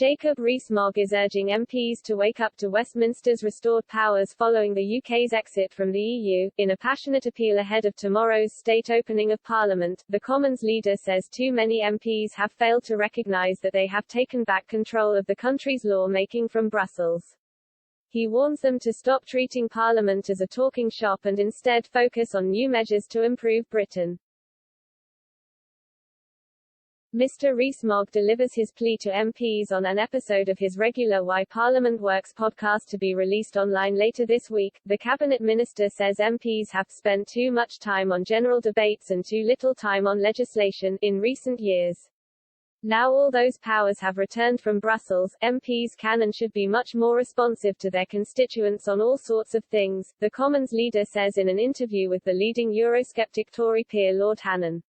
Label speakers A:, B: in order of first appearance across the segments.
A: Jacob Rees-Mogg is urging MPs to wake up to Westminster's restored powers following the UK's exit from the EU. In a passionate appeal ahead of tomorrow's state opening of Parliament, the Commons leader says too many MPs have failed to recognise that they have taken back control of the country's law-making from Brussels. He warns them to stop treating Parliament as a talking shop and instead focus on new measures to improve Britain. Mr. Rees-Mogg delivers his plea to MPs on an episode of his regular Why Parliament Works podcast to be released online later this week. The Cabinet Minister says MPs have spent too much time on general debates and too little time on legislation in recent years. Now all those powers have returned from Brussels, MPs can and should be much more responsive to their constituents on all sorts of things, the Commons leader says in an interview with the leading Eurosceptic Tory peer Lord Hannan.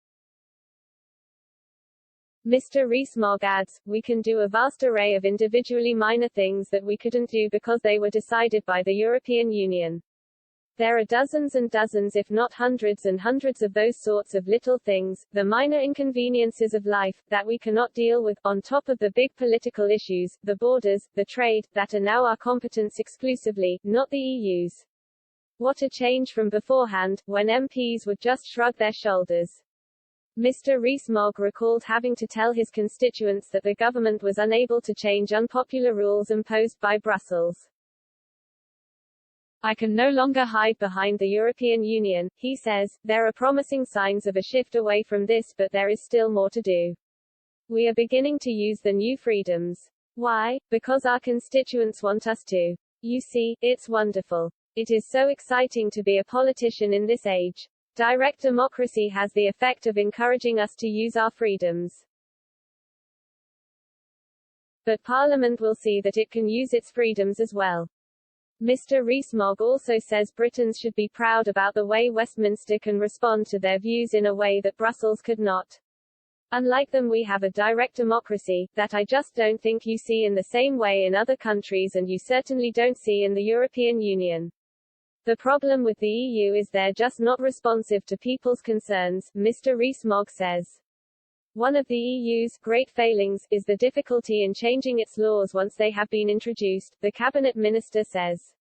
A: Mr. Rees-Mogg adds, "We can do a vast array of individually minor things that we couldn't do because they were decided by the European Union. There are dozens and dozens if not hundreds and hundreds of those sorts of little things, the minor inconveniences of life, that we cannot deal with, on top of the big political issues, the borders, the trade, that are now our competence exclusively, not the EU's. What a change from beforehand, when MPs would just shrug their shoulders." Mr. Rees-Mogg recalled having to tell his constituents that the government was unable to change unpopular rules imposed by Brussels. "I can no longer hide behind the European Union," he says. "There are promising signs of a shift away from this, but there is still more to do. We are beginning to use the new freedoms. Why? Because our constituents want us to. You see, it's wonderful. It is so exciting to be a politician in this age. Direct democracy has the effect of encouraging us to use our freedoms. But Parliament will see that it can use its freedoms as well." Mr. Rees-Mogg also says Britons should be proud about the way Westminster can respond to their views in a way that Brussels could not. "Unlike them, we have a direct democracy, that I just don't think you see in the same way in other countries and you certainly don't see in the European Union. The problem with the EU is they're just not responsive to people's concerns," Mr. Rees-Mogg says. One of the EU's great failings is the difficulty in changing its laws once they have been introduced, the Cabinet Minister says.